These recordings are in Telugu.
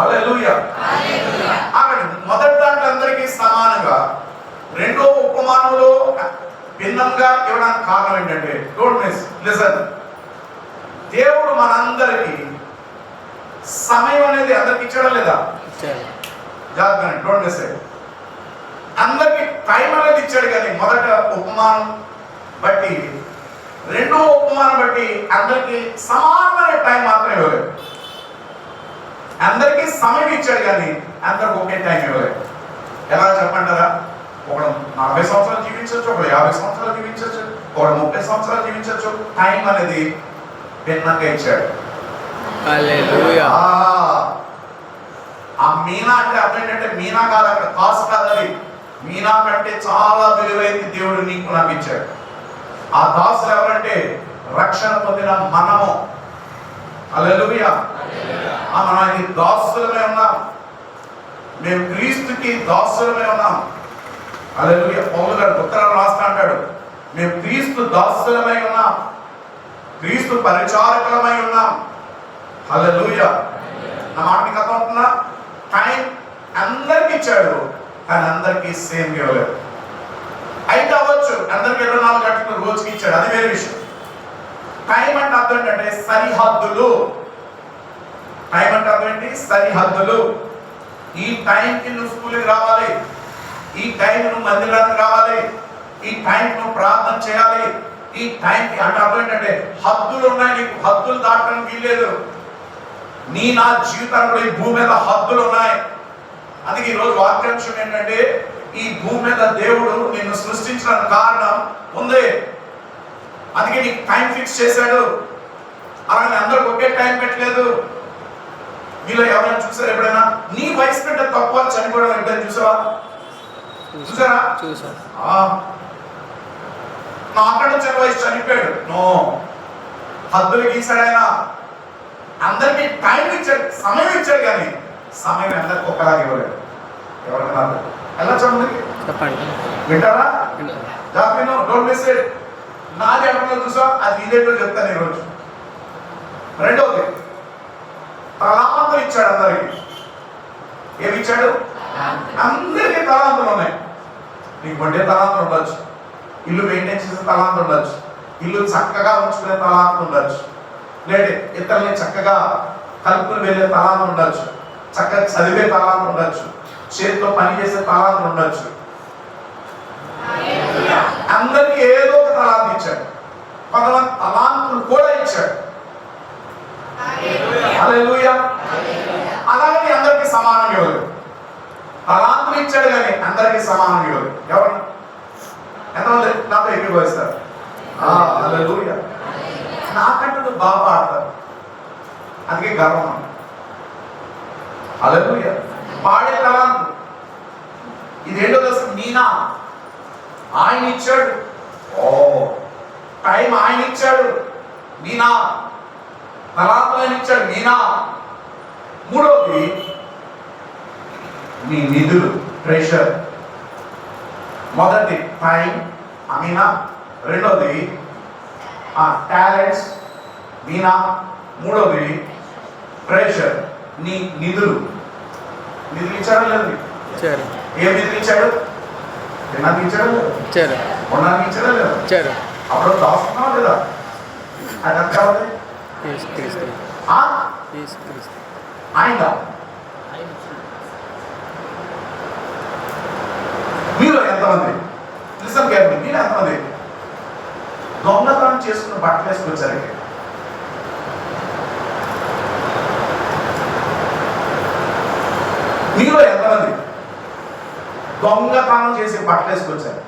హల్లెలూయా. మొదటి దాంట్లో అందరికీ సమానంగా, రెండో ఉపమానంలో భిన్నంగా ఇవ్వడానికి కారణం ఏంటంటే, డోంట్ మిస్, లిసన్. దేవుడు మనందరికీ సమయం అనేది అందరికి ఇచ్చడం లేదా? జాగ్రత్త, డోంట్ మిస్ ఇట్. అందరికి టైం అనేది ఇచ్చాడు, కానీ మొదట ఉపమానం బట్టి, రెండో ఉపమానం బట్టి అందరికి సమానమైన టైం మాత్రం ఇవ్వలేదు. అందరికీ సమయం ఇచ్చాడు, కానీ అందరికి ఒకే టైం ఇవ్వలేదు. ఎలా చెప్పంటారా? ఒకడు 40 సంవత్సరాలు జీవించవచ్చు, ఒకడు 50 సంవత్సరాలు జీవించవచ్చు, ఒకడు 30 సంవత్సరాలు జీవించవచ్చు. టైం అనేది భిన్నంగా ఇచ్చాడు. ఆ మీనా అంటే అర్థం ఏంటంటే, మీనా కాదు అక్కడ, కాసు కాదు అది. మీనా కంటే చాలా విలువైంది దేవుడు నీకు నాకు ఇచ్చాడు. ఆ దాసులు ఎవరంటే రక్షణ పొందిన మనము. హల్లెలూయా. మనకి దాసులమై ఉన్నాం, మేము క్రీస్తుకి దాసులమై ఉన్నాం. హల్లెలూయా. పౌలు గారు ఉత్తరాలు రాస్తా అంటాడు, మేము క్రీస్తు దాసులమై ఉన్నాం, క్రీస్తు పరిచారకులమై ఉన్నాం. హల్లెలూయా. నా మాటకి అర్థం అవుతుందా? టైం అందరికి ఇచ్చాడు, కానీ అందరికీ సేమ్ ఇవ్వలేదు. అయితే అవ్వచ్చు అందరికి 24 గంటలు రోజుకి ఇచ్చాడు, అది వేరే విషయం. టైం అంటే అర్థం ఏంటంటే సరిహద్దులు. టైం అంటే అర్థం ఏంటి? సరిహద్దులు. ఈ టైంకి నువ్వు స్కూల్కి రావాలి, ఈ టైం నువ్వు మందిరానికి రావాలి, ఈ టైం నువ్వు ప్రార్థన చేయాలి, ఈ టైంకి అంటే అర్థం ఏంటంటే హద్దులు ఉన్నాయి, నీకు హద్దులు దాటడానికి వీల్లేదు. నా జీవితంలో ఈ భూమి మీద హద్దులు ఉన్నాయి. అందుకే ఈరోజు వాక్యాంశం ఏంటంటే, ఈ భూమి మీద దేవుడు నిన్ను సృష్టించడానికి కారణం ఉంది. అందుకే నీకు టైం ఫిక్స్ చేశాడు. అలాగే అందరికి ఒకే టైం పెట్టలేదు. మీలో ఎవరైనా చూసారా ఎప్పుడైనా? నీ వయసు కంటే తక్కువ చనిపోవడం ఎప్పుడైనా చూసారా? నాకంటే చిన్న వయసు చనిపోయాడు. నో, హద్దులు గీసాడు ఆయన. అందరికి టైం ఇచ్చాడు, సమయం ఇచ్చాడు, కానీ సమయం అందరికి ఒకలాగా ఇవ్వలేదు. ఎవరికన్నా ఎలా చూడండి, చెప్పండి, వింటారా? జాపినో, డోంట్ మిస్ ఇట్. నాది ఎవరిలో చూసా, అది ఇదేంటో చెప్తాను ఈరోజు. రెండోది, తలాంతులు ఇచ్చాడు అందరికి. ఏమి ఇచ్చాడు? అందరికీ తలాంతులు ఉన్నాయి. నీకు వడ్డే తలాంతులు ఉండొచ్చు, ఇల్లు మెయింటైన్ చేసే తలాంతులు ఉండొచ్చు, ఇల్లు చక్కగా ఉంచుకునే తలాంతులు ఉండొచ్చు, లేదంటే ఇతరులని చక్కగా కలుపుకుని వెళ్ళే తలాంతులు ఉండొచ్చు, చక్కగా చదివే తలాంతులు ఉండొచ్చు, చేతితో పని చేసే తలాంతులు ఉండొచ్చు. అందరికి ఏదో ఒక తలాంతు ఇచ్చాడు. కొంతమంది తలాంతులు కూడా ఇచ్చాడు. హల్లెలూయా. అలాగే అందరికి సమానంగా ఇవ్వలేదు. తలాంతులు ఇచ్చాడు, కానీ అందరికి సమానంగా ఇవ్వలేదు. ఎవరు ఎంతమంది నాతో ఎక్కిపోయిస్తారు? హల్లెలూయా. నాకంటే నువ్వు బాగా పాడతారు, అందుకే గర్వం. హల్లెలూయా. పాడే తలాంతు ఇదేంటో తెలుసు, మీనా ఆయన ఇచ్చాడు. టైం ఆయన ఇచ్చాడు, మీనా. తలాంతులు ఆయన ఇచ్చాడు, మీనా. మూడోది మీ నిధులు, ట్రెషర్. మొదటి టైం, మీనా. రెండోది టాలెంట్స్, మీనా. మూడోది ట్రెషర్, నీ నిధులు. నిధులు ఇచ్చాడు లేదు? ఏం నిధులు ఇచ్చాడు? తిన్నాకి ఇచ్చాడు లేదు? కొన్నాకి ఇచ్చాడా లేదు? అప్పుడు దాస్తున్నావు లేదా? అది ఎంత కావాలి? ఆయన మీరు ఎంతమంది లిసన్ కేర్ఫుల్లీ, మీరు ఎంతమంది దొంగతనం చేసుకున్న బట్టలు వేసుకొచ్చారు? మీలో ఎంతమంది దొంగతనం చేసి బట్టలు వేసుకొచ్చారు?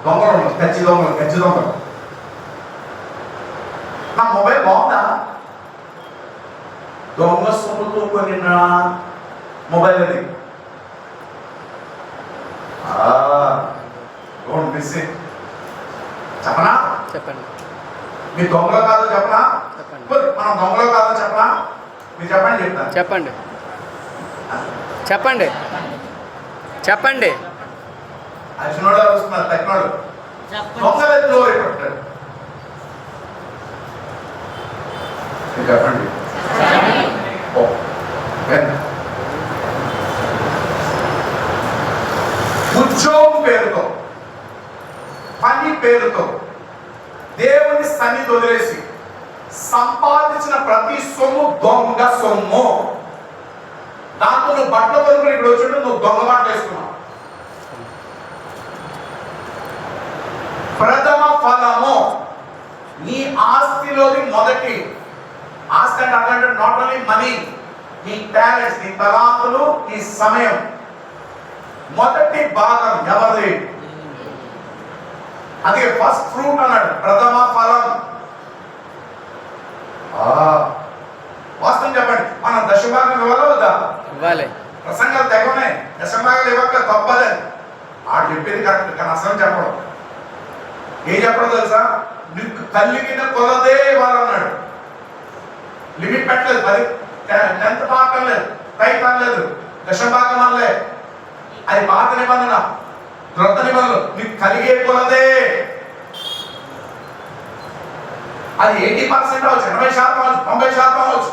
దొంగలు, గచ్చి దొంగలు. నా మొబైల్ బాగుందా? దొంగ సొమ్ముతో కొనిన మొబైల్ అది. Don't miss it. చెప్పనా? చెప్పండి. మీ దొంగలో కాదో చెప్పనా? మనం దొంగలో కాదో చెప్పనా? మీరు చెప్పండి, చెప్తాను. చెప్పండి చెప్పండి చెప్పండి. అర్జునుడు వస్తున్నారు, తగ్గినోడు దొంగలు నోరు పెట్టాడు. చెప్పండి. ఉద్యోగం పేరుతో, పని పేరుతో దేవుని సన్నిధి వదిలేసి సంపాదించిన ప్రతి సొమ్ము దొంగ సొమ్ము. దాంతో నువ్వు బట్టలు కొనుక్కుని ఇక్కడ వచ్చి నువ్వు దొంగ బట్టలు వేసుకున్నావు. ప్రథమ ఫలము నీ ఆస్తిలోని మొదటి ఆస్తి అంటే అట్లాంటి నాట్ ఓన్లీ మనీ, నీ టాలెంట్స్, నీ తలాంతులు, నీ సమయం, మొదటి భాగం ఎవరిది? అది ఫస్ట్ ఫ్రూట్ అన్నాడు, ప్రథమ ఫలం. వాస్తవం చెప్పండి, మనం దశభాగం ఇవ్వాలా వద్దా? ఇవ్వాలి. ప్రసంగాలు తెగనే దశభాగాలు ఇవ్వక తప్పదని ఆడు చెప్పేది కరెక్ట్, కానీ అసలు చెప్పడం. ఏం చెప్పడం తెలుసా? నీకు కలిగిన కొలదే ఇవ్వాలన్నాడు. లిమిట్ పెట్టలేదు, 10th భాగం లేదు, 5th అనలేదు, దశభాగం అనలే. అది పాత నిబంధన, క్రొత్త నిబంధనలు. నీకు కలిగే కొలదే. అది 80% అవచ్చు, 80% అవచ్చు, 90% అవచ్చు.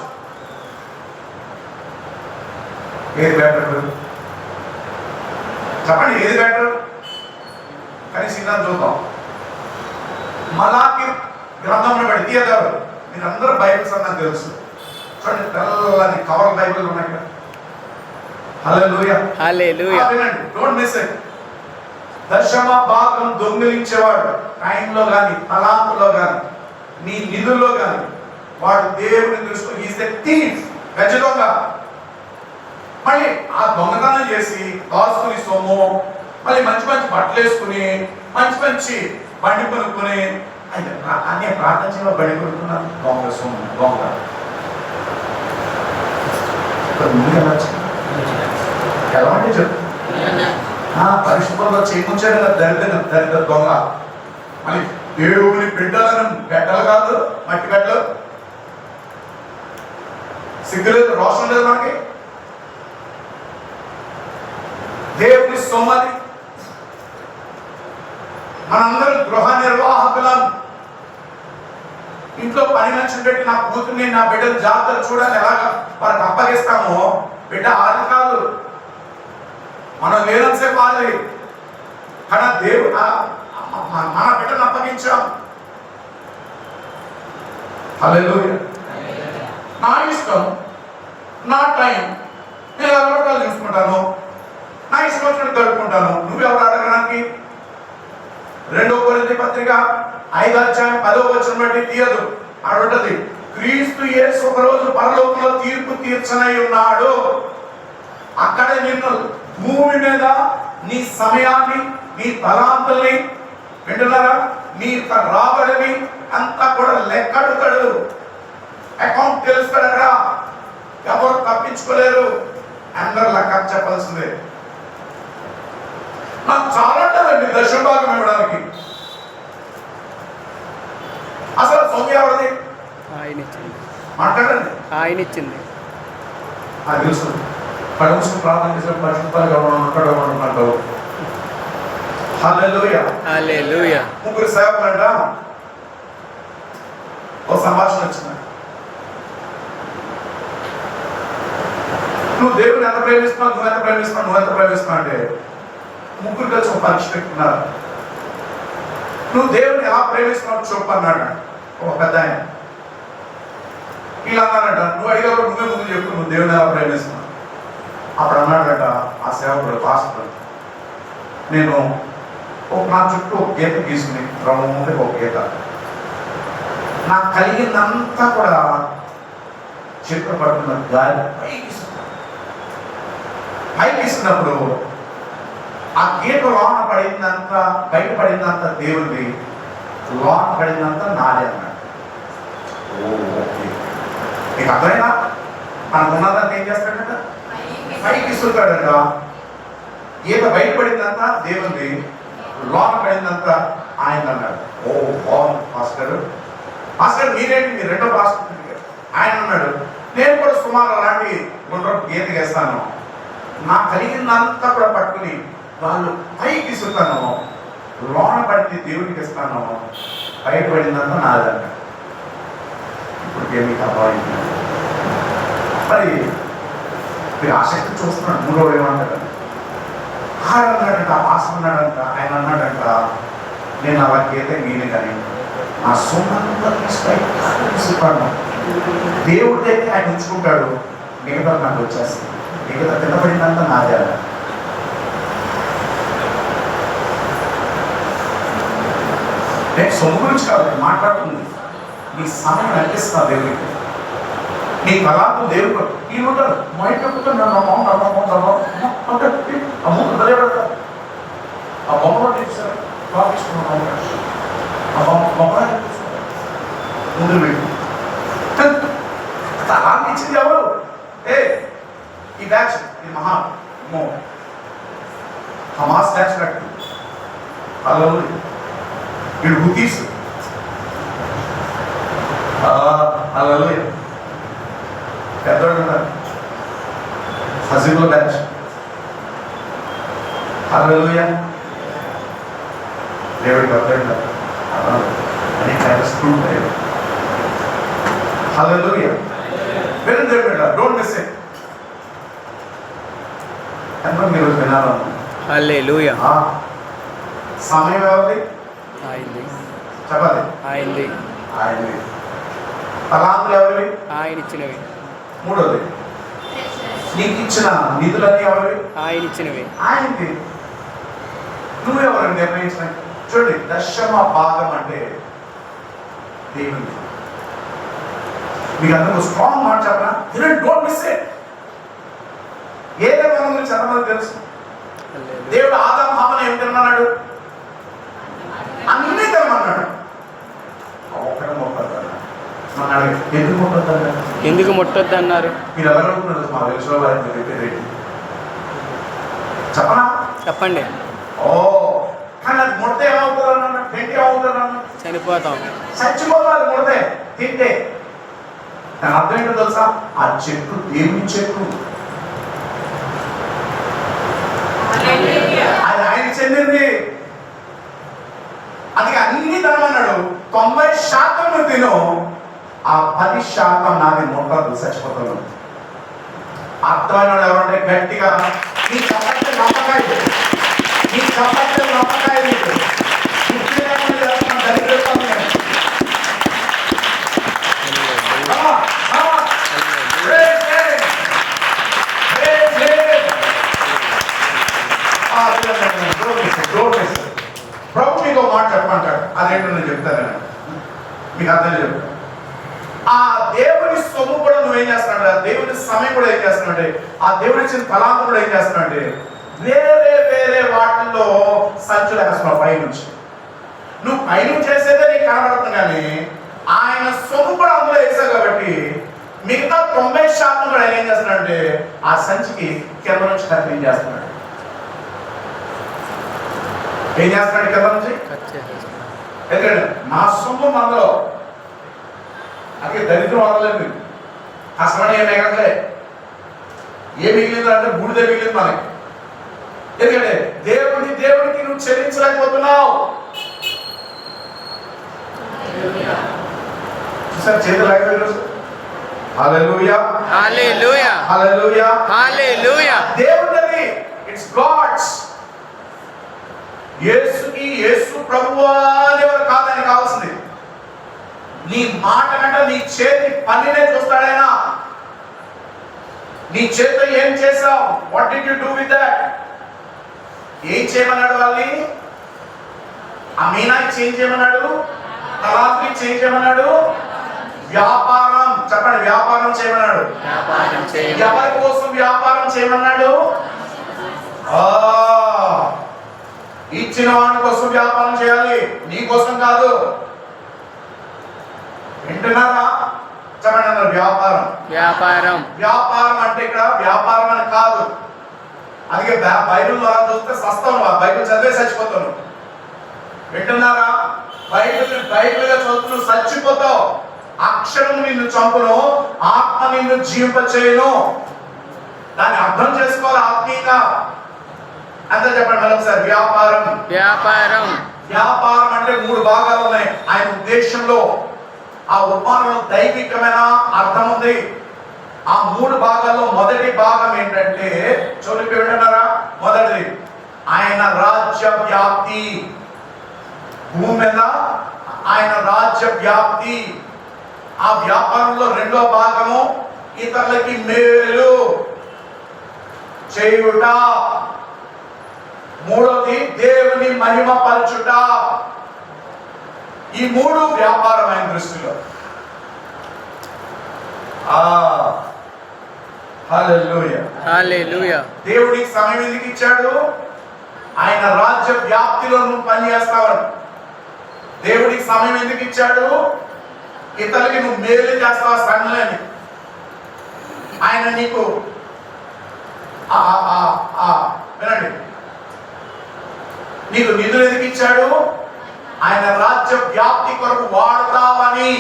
ఏది బెటర్ చెప్పండి, ఏది బెటర్? కానీ సినిమా చూద్దాం. మలాకి గ్రంథంలో పెట్టి తీయగారు, మీరందరూ బైబిల్స్ అన్నది తెలుసు. చూడండి, తెల్లని కవర్ బైబిల్ ఉన్నాయి కదా. హల్లెలూయా, హల్లెలూయా. వినండి, డోంట్ మిస్ ఇట్. దశమ భాగం దొంగిలించేవాడు, టైంలో కానీ, తలాంతులో కానీ, నీ నిధుల్లో కానీ, వాడు దేవుని దృష్టిలో ఈజ్ ద థీఫ్, గజ దొంగ. మళ్ళీ ఆ దొంగతనం చేసి దాచుకుని సొమ్ము, మళ్ళీ మంచి మంచి బట్టలు వేసుకుని, మంచి మంచి బండి కొనుక్కుని, అన్నీ ప్రార్థన బండి కొనుక్కున్నాను. దొంగ సొమ్ము, దొంగ. ఎలా అంటే చెప్పు, పరిశుభ్రంగా చేయించాడు కదా దరిద్ర దొంగ. మళ్ళీ దేవుని బిడ్డలను గడ్డలు కాదు, మట్టి గడ్డలు. సిగ్గులేదు, రోషం లేదు మనకి. దేవుని సొమ్మది. మనందరం గృహ నిర్వాహకులం. ఇంట్లో పని మనిషిని పెట్టి నా కూతుర్ని, నా బిడ్డలు జాగ్రత్త చూడాలి, ఎలాగా వారికి అప్పగిస్తామో, బిడ్డ ఆది కాదు, మనం లేనంతసేపు ఆది. కానీ దేవుడు మన బిడ్డను అప్పగించాం. హల్లెలూయా. నా ఇష్టం, నా టైం, నేను ఎవరికాలు చూసుకుంటాను, నా ఇష్టం వచ్చినట్టు గడుపుకుంటాను. నువ్వెవరు అడగడానికి? 2 కొరింథీ పత్రిక 5వ అధ్యాయం 10వ వచనం బట్టి తీయదు. అడుగుతుంది, క్రీస్తు యేసు ఒక రోజు పరలోకంలో తీర్పు తీర్చనై ఉన్నాడు. అక్కడ నిన్ను భూమి మీద నీ సమయాన్ని, నీ తలాంతుల్ని, వింటున్నారా, నీ రాబడిని అంతా కూడా లెక్కడుతాడు. అకౌంట్ తెలుస్తాడు. అక్కడ ఎవరు తప్పించుకోలేరు, అందరు లెక్క చెప్పాల్సిందే. నాకు చాలా ఉంటుందండి దశభాగం ఇవ్వడానికి. అసలు సొమ్ము ఎవరిది? మాట్లాడండి. ఆయన ఇచ్చింది. అది తెలుసు. పరమేశ్వరుని ప్రార్థన చేసిన పరిశుద్ధాలుగా అంటాడు. హల్లెలూయా, హల్లెలూయా. 3 సేవకులంట ఒక సంభాషణ వచ్చింది. నువ్వు దేవుని ఎంత ప్రేమిస్తున్నావు, నువ్వు ఎంత ప్రేమిస్తున్నావు, నువ్వు ఎంత ప్రేమిస్తున్నావు అంటే 3 కలిసి ఒక పరీక్ష పెట్టుకున్నారు. నువ్వు దేవుని ఎలా ప్రేమిస్తున్నావు చెప్పు అన్నాడు ఒక పెద్ద ఆయన. ఇలా అన్నాడట, నువ్వు అడిగేవాడు నువ్వే ముందు చెప్పు, నువ్వు దేవుని ఎలా ప్రేమిస్తున్నావు. అప్పుడు అన్నాడట ఆ సేవకుడు, పాస్టర్, నేను నా చుట్టూ ఒక గీత గీసుకుని రౌండ్గా ఒక గీత, నాకు కలిగిందంతా కూడా చెట్లు పడుతున్న గాలి పైకి ఇస్తున్నప్పుడు ఆ గీత లోన పడిందంతా, బయట పడిందంతా దేవుడిది, లోన పడిందంతా నాదే అన్నాడు. ఓకే, నీకు అర్థమైనా మనకు ఉన్నదంతా ఏం చేస్తాడంట? పైకి ఇస్తుంటాడంట. గీత బయట పడిందంతా దేవుడిది, లోన పడిందంతా ఆయన అన్నాడు. ఓ బాగుంది పాస్టర్. పాస్టర్ మీరేంటి, మీరు రెండో పాస్టర్. ఆయన అన్నాడు, నేను కూడా సుమారు అలాంటి గుండ్రపు గీత వేస్తాను, నాకు కలిగిందంతా కూడా పట్టుకుని వాళ్ళు పైకి ఇస్తాను, లోన పడితే దేవుడికి ఇస్తాను, బయట పడిందంతా నాదన్న. ఇప్పుడు మీకు అర్థమైంది. మరి మీరు ఆసక్తి చూస్తున్నాడు. మూడో ఏమంటాడు, ఆయన అన్నాడంట, ఆశ అన్నాడంట, ఆయన అన్నాడంట, నేను అలాగైతే నేను కానీ నా సొమ్మంతా తీసుకున్నాను. దేవుడి అయితే ఆయన ఉంచుకుంటాడు, మిగతా నాకు వచ్చేస్తుంది, మిగతా తినబడినంత నాదే. నేను సొమ్ము గురించి కాదు మాట్లాడుతుంది, నీ సమయం అనిపిస్తున్నా దేవుడికి, నీ కళాకు దేవుడు ఈ ఉంటారు మా ఇంట్లో నన్ను అమ్మ తెలియబడతారు. ఆ బొమ్మలో చూసారు పాపించుకున్నాను, ఆ బొమ్మ ముందు పెట్టి తలాన్ని ఇచ్చింది ఎవరు? ఈ బ్యాచ్ ఇది మహా హమాస్ బ్యాచ్ కట్టు అలా వీడు హుతీస్ అలా పెద్దవాడు ఉన్నారు హజీబుల్ బ్యాచ్ హల్లెలూయా. దేవుడికి అర్థం అని స్కూల్ హల్లెలూయా. వినండి దేవుడు, డోంట్ మిస్ ఇట్. ఎంత మీరు వినాలను. హల్లెలూయా. సమయం ఎవరిది? ఆయనది. చెప్పాలి. ఆయనది. ఆయనది. తలాంతులు ఎవరివి? ఆయన ఇచ్చినవి. మూడోది, నీకు ఇచ్చిన నిధులన్నీ ఎవరివి? ఆయన ఇచ్చినవి. ఆయనది. నువ్వెవరు నిర్ణయించిన? చూడండి, దశమ భాగం అంటే దేవుని. మీకు అందరూ స్ట్రాంగ్ మాట చెప్పనా, డోంట్ మిస్ ఇట్. ఏదే మన గురించి ఎంతమంది తెలుసు? దేవుడు ఆదాము హవ్వను ఏం తినమన్నాడు? అన్నీ తినమన్నాడు. ఒకటే మొక్కద్దు అన్నాడు. ఎందుకు మొక్కద్దు అన్నాడు? ఎందుకు ముట్టొద్దు అన్నారు? మీరు ఎవరు అనుకున్నారు? మా తెలుసులో వారిని చెప్పేది చెప్పనా? చెప్పండి. కానీ అది ముడితే ఏమవుతుంది అన్న, తింటే ఏమవుతుంది అన్న? చనిపోతాం. చచ్చిపోవాలి ముడితే, తింటే. దాని అర్థం ఏంటో తెలుసా? ఆ చెట్టు దేవుని చెట్టు, అది ఆయన చెందింది. అది అన్ని తినమన్నాడు. 90% తిను, ఆ 10% నాది ముట్టదు, చచ్చిపోతాను. అర్థమైన వాళ్ళు ఎవరంటే గట్టిగా నీ చెప్పండి నమ్మకాయ, నీ చెప్పండి నమ్మకాయ ప్రభు మీకు మాట చెప్పమంటాడు. అదేంటో నేను చెప్తాను, మీకు అర్థం చెప్తాను. ఆ దేవుని సొమ్ము కూడా నువ్వేం చేస్తున్నాడు, ఆ దేవుని సమయం కూడా ఏం చేస్తున్నాడు, ఆ దేవుడి ఇచ్చిన తలాంతు కూడా ఏం చేస్తున్నాడు, వేరే వేరే వాటిల్లో సంచులు వేస్తున్నావు. పైనుంచి నువ్వు పైనుంచి చేసేదే నీకు కనబడుతుంది, కానీ ఆయన సొమ్ము కూడా అందులో వేసావు కాబట్టి మిగతా 90% కూడా ఏం చేస్తున్నాడంటే ఆ సంచికి కింద నుంచి కత్తిరింగ్ చేస్తున్నాడు. ఏం చేస్తున్నాడు కింద నుంచి? ఎందుకంటే నా సొమ్ము అందులో, అదే దరిద్రం వదలేదు, కష్టమని ఏం మిగలే. ఏ మిగిలింది అంటే బూడిదే మిగిలింది మనకి. ఎందుకంటే దేవుడికి నువ్వు చెల్లించలేకపోతున్నావు. చూసారు చేతులు అయిపోయి. హల్లెలూయా, హల్లెలూయా, హల్లెలూయా, హల్లెలూయా. దేవుడిది, ఇట్స్ గాడ్స్. యేసుకి యేసు ప్రభువా అనేవారు కాదని కావాల్సింది. నీ మాట కంటే నీ చేతి పనినే చూస్తాడైనా. నీ చేతితో ఏం చేసావు? What did you do with that? ఏం చేయమన్నాడు వాళ్ళని? ఆ మీనాకి చేంజ్ చేయమన్నాడు, తలాంతుకి చేంజ్ చేయమన్నాడు, వ్యాపారం చెప్పండి, వ్యాపారం చేయమన్నాడు. ఎవరి కోసం వ్యాపారం చేయమన్నాడు? ఇచ్చిన వాడి కోసం వ్యాపారం చేయాలి, నీ కోసం కాదు. వింటున్నారా? చెప్పండి అన్నారు. వ్యాపారం, వ్యాపారం, వ్యాపారం అంటే ఇక్కడ వ్యాపారం అని కాదు. అందుకే బైబిల్ అలా చూస్తే సస్తాను, బైబిల్ చదివే చచ్చిపోతాను. వింటున్నారా? బైబిల్గా చదువుతూ చచ్చిపోతావు. అక్షరం నిన్ను చంపును, ఆత్మ నిన్ను జీవింపచేయును. దాన్ని అర్థం చేసుకోవాలి ఆత్మీయంగా. అంతే చెప్పండి మరొకసారి. వ్యాపారం, వ్యాపారం, వ్యాపారం అంటే 3 భాగాలు ఉన్నాయి ఆయన ఉద్దేశంలో. ఆ ఉపమానంలో దైవికమైన అర్థం ఉంది. ఆ 3 భాగాల్లో మొదటి భాగం ఏంటంటే చూడండి వింటున్నారా? మొదటిది ఆయన రాజ్య వ్యాప్తి, భూమి మీద ఆయన రాజ్య వ్యాప్తి. ఆ వ్యాపారంలో రెండో భాగము ఇతరులకి మేలు చేయుట. మూడోది దేవుని మహిమ పరచుట. ఈ 3 వ్యాపారం ఆయన దృష్టిలో. హల్లెలూయా హల్లెలూయా. దేవుడికి సమయం ఎందుకు ఇచ్చాడు? ఆయన రాజ్య వ్యాప్తిలో నువ్వు పనిచేస్తావని. దేవుడికి సమయం ఎందుకు ఇచ్చాడు? ఇతరులకి నువ్వు మేలు చేస్తావా సంఘాలని. ఆయన నీకు వినండి, నీకు నిధులు ఎందుకు ఇచ్చాడు? ఆయన రాజ్య వ్యాప్తి కొరకు వాడతావని.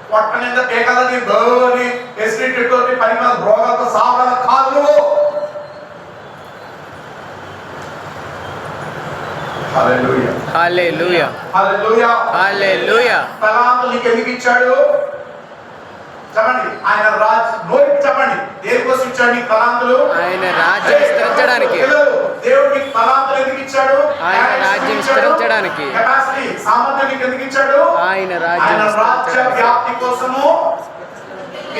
పొట్ట నింద కేకలని బోని ఎసిడిటీ తోటి పని మీద రోగాలతో సావడం కాదు నువ్వు. హల్లెలూయా హల్లెలూయా హల్లెలూయా హల్లెలూయా. తలాంతులు నీకు ఎందుకు ఇచ్చాడు? చెప్పండి. ఆయన నోటికి చెప్పండి, దేనికోసం ఇచ్చాడు నీకు తలాంతులు? ఆయన రాజ్యం విస్తరించడానికి. దేవుడు నీకు తలాంతులు ఎందుకు ఇచ్చాడు? ఆయన రాజ్యం విస్తరించడానికి. కెపాసిటీ, సామర్థ్యం నీకు ఎందుకు ఇచ్చాడు? ఆయన రాజ్య వ్యాప్తి కోసము,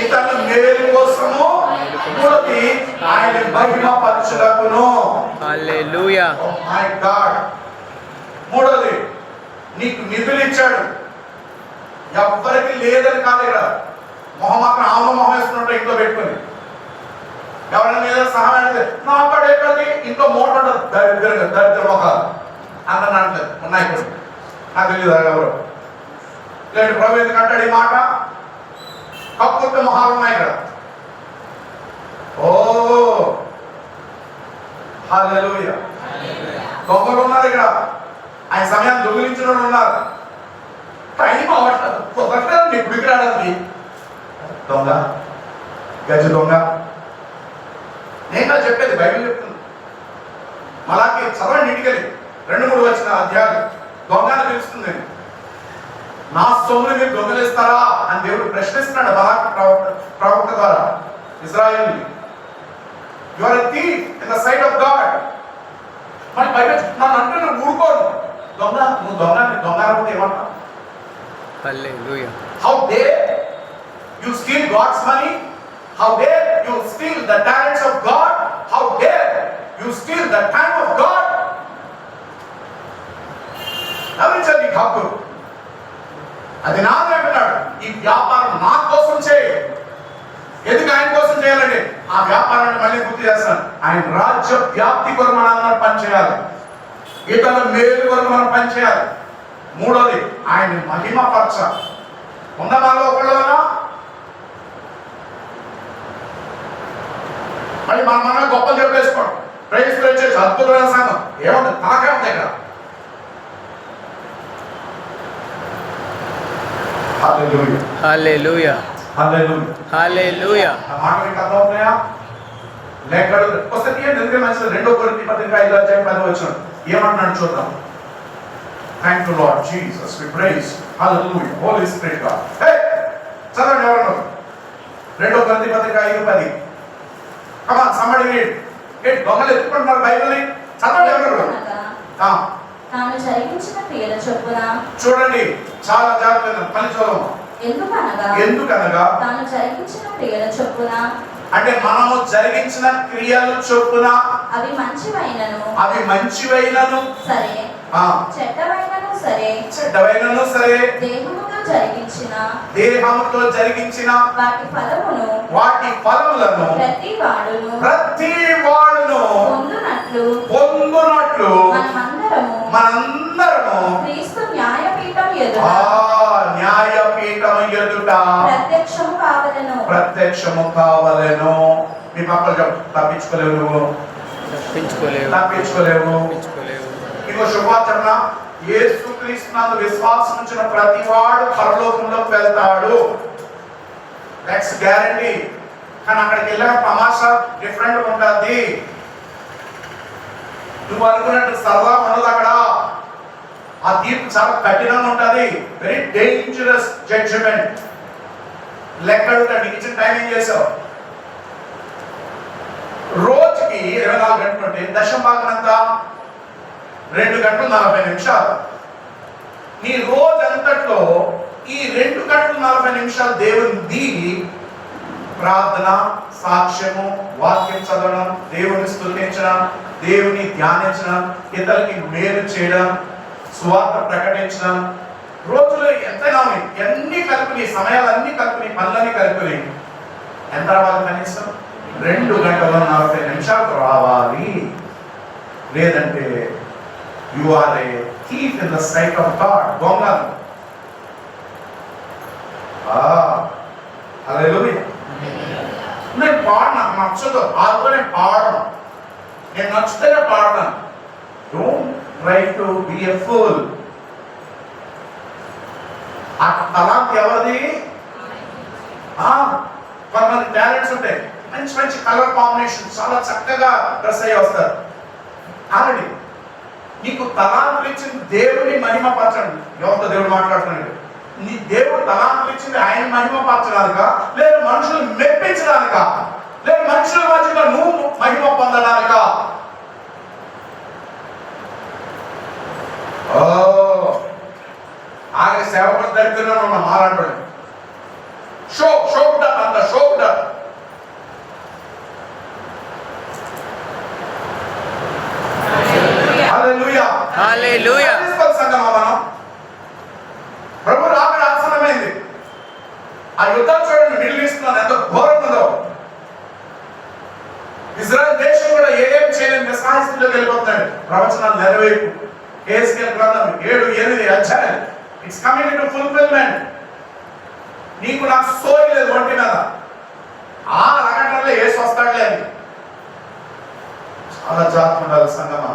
ఇతరుల మేలు కోసము, మూడోది ఆయన మహిమ పరచుటకును. హల్లెలూయా. My God. మూడోది నీకు నిధులు ఇచ్చాడు. ఎవ్వరికి లేదని కాదు. ఇక్కడ మొహం మాత్రం ఆమె మొహం వేసుకున్నట్టు ఇంట్లో పెట్టుకుని ఎవరైనా మీద సహాయం అంటే నా అక్కడ ఎక్కడికి ఇంట్లో మూట ఉంటుంది. దరిద్ర మొఖాలు అందరిని అంటలేదు. ఉన్నాయి ఇప్పుడు నాకు తెలియదు ఎవరు లేదు. ప్రభు ఎందుకు అంటాడు ఈ మాట? కప్పుకుంటే మొహాలు ఉన్నాయి ఇక్కడ. ఓ హల్లెలూయా. దొంగలు ఉన్నారు ఇక్కడ. ఆయన సమయాన్ని దొంగిలించిన వాళ్ళు ఉన్నారు. టైం అవ్వట్లేదు, కుదరట్లేదు నీ గుడికి రావడానికి. దొంగ, గజ దొంగ. నేను చెప్పేది బైబిల్ చెప్తుంది. మలాకి చదవండి, ఇంటికెళ్ళి 2-3 వచ్చిన అధ్యాయాలు. దొంగని పిలుస్తుంది. నా సొమ్ముని మీరు దొంగలిస్తారా అని దేవుడు ప్రశ్నిస్తున్నాడు మలాకి ప్రవక్త ద్వారా Israel. You are a thief in the sight of God. మరి బైబిల్ నన్ను అంటే నువ్వు ఊరుకోను. దొంగ, నువ్వు దొంగ అనుకుంటే ఏమంటావు? హల్లెలూయా. How dare you steal God's money? How dare you steal the talents of God? How dare you steal the time of God? గమనించండి నీకు హక్కు. అది నాది అంటున్నాడు. ఈ వ్యాపారం నా కోసం చేయి. ఎందుకు ఆయన కోసం చేయాలండి? ఆ వ్యాపారాన్ని మళ్ళీ గుర్తు చేస్తాను. ఆయన రాజ్య వ్యాప్తి కొరకు మనం పని చేయాలి. ఇతరుల మేలు కొరకు మనం పని చేయాలి. మూడోది ఆయన మహిమ పరచాలి. ఉందా మనలో ఒకళ్ళ? మళ్ళీ మన గొప్పలు చెప్పేసుకోండి. ప్రైజ్ చేసి అద్భుతమైన సంఘం ఏముంది? తాకే ఉంది ఇక్కడ. హల్లెలూయా హల్లెలూయా హల్లెలూయా హల్లెలూయా. ఆ మాట మీకు అర్థమవుతున్నాయా? లేఖడు వస్తే ఎందుకంటే మంచిది. 2 కొరింథీ పత్రిక 5:10 ఏమంటున్నాడు చూద్దాం. Thank you Lord Jesus, we praise, hallelujah, Holy Spirit God. Hey, చదవండి ఎవరు? 2 కొరింథీ పత్రిక 5:10. Come on, somebody read. దొంగలు ఎత్తుకుంటున్నారు బైబిల్ని. చదవండి ఎవరు? తాను జరిగించిన క్రియల చొప్పున. చూడండి చాలా జాగ్రత్తగా పని చూడము. ఎందుకనగా తాను జరిగించిన క్రియల చొప్పున. అంటే మనము జరిగించిన క్రియలు చొప్పున అవి మంచివైనను సరే, చెడ్డవైనను సరే, దేహముతో జరిగించిన వాటి ఫలములను ప్రతి వాడును పొందునట్లు మనందరము క్రీస్తు న్యాయపీఠం ఎదుట ప్రత్యక్షము కావలెను. మీ పక్కన తప్పించుకోలేవు. ఇంకో శుభాచరణ, యేసుక్రీస్తునందు విశ్వాసం ఉంచిన ప్రతి వాడు పరలోకంలోకి వెళ్తాడు. That's guarantee. కానీ అక్కడికి వెళ్ళిన తమాషా డిఫరెంట్ ఉంటుంది. నువ్వు అనుకున్నట్టు సరదా ఉండదు అక్కడ. ఆ తీర్పు చాలా కఠినంగా ఉంటుంది. Very dangerous judgement. లెక్కడుగా నీకు ఇచ్చిన టైం ఏం చేసావు? రోజుకి 24 గంటలు ఉంటే దశమ భాగం ఎంత? 2 గంటలు 40 నిమిషాలు. నీ రోజంతట్లో ఈ 2 గంటలు 40 నిమిషాలు దేవుని ప్రార్థన, సాక్ష్యము, వాక్యం చదవడం, దేవుని స్తుతించడం, దేవుని ధ్యానించడం, ఇతరులకి మేలు చేయడం, సువార్త ప్రకటించడం, రోజులో ఎంతైనా ఎన్ని కలుపుని, సమయాలన్నీ కలుపుని, పనులన్నీ కలుపుని ఎంత రావాలి? కనీసం 2 గంటల 40 నిమిషాలకు రావాలి. లేదంటే you are a thief in the sight of God. దొంగలు. హల్లెలూయా. నేను పాడను, నాకు నచ్చదు, ఆల్గో నేను పాడను, నేను నచ్చితేనే పాడతాను. Don't try to be a fool. ఆ తలాంత్ ఎవరిది? కొంతమంది టాలెంట్స్ ఉంటాయి, మంచి మంచి కలర్ కాంబినేషన్, చాలా చక్కగా డ్రెస్ అయ్యి వస్తారు. ఆల్రెడీ నీకు తలాంతులు ఇచ్చింది దేవుని మహిమ పరచండి. ఎవరితో దేవుడు మాట్లాడుతున్నాడు? నీ దేవుడు తలాంతులు ఇచ్చింది ఆయన మహిమ పరచడానిక, లేదు మనుషులు మెప్పించడానిక, లేదు మనుషుల మధ్యలో నువ్వు మహిమ పొందడానిక? ఆగే సేవకుల దగ్గరలో ఉన్న మాట్లాడు. షోకుట అంత షోకుట. హల్లెలూయా. హల్లెలూయా. సంగమా మనం ప్రభు రాకడ ఆసన్నమైంది. ఆ యుద్ధం చూడండి, మిడిల్ ఈస్ట్ లో ఎంత ఘోరం ఉందో. ఇజ్రాయెల్ దేశం కూడా ఏం చేయలేని నిస్సహాయస్థితిలోకి వెళ్ళిపోతున్నాడు. ప్రవచనాలు నెరవేర్పు. హెస్కేల్ గ్రంథం 7-8 అధ్యాయాలు. It's coming into fulfilment. నీకు నాకు సోయి లేదు ఒంటి మీద. ఆ రకటంలో ఏసు వస్తాడులే అని చాలా జాగ్రత్త ఉండాలి సంగమా.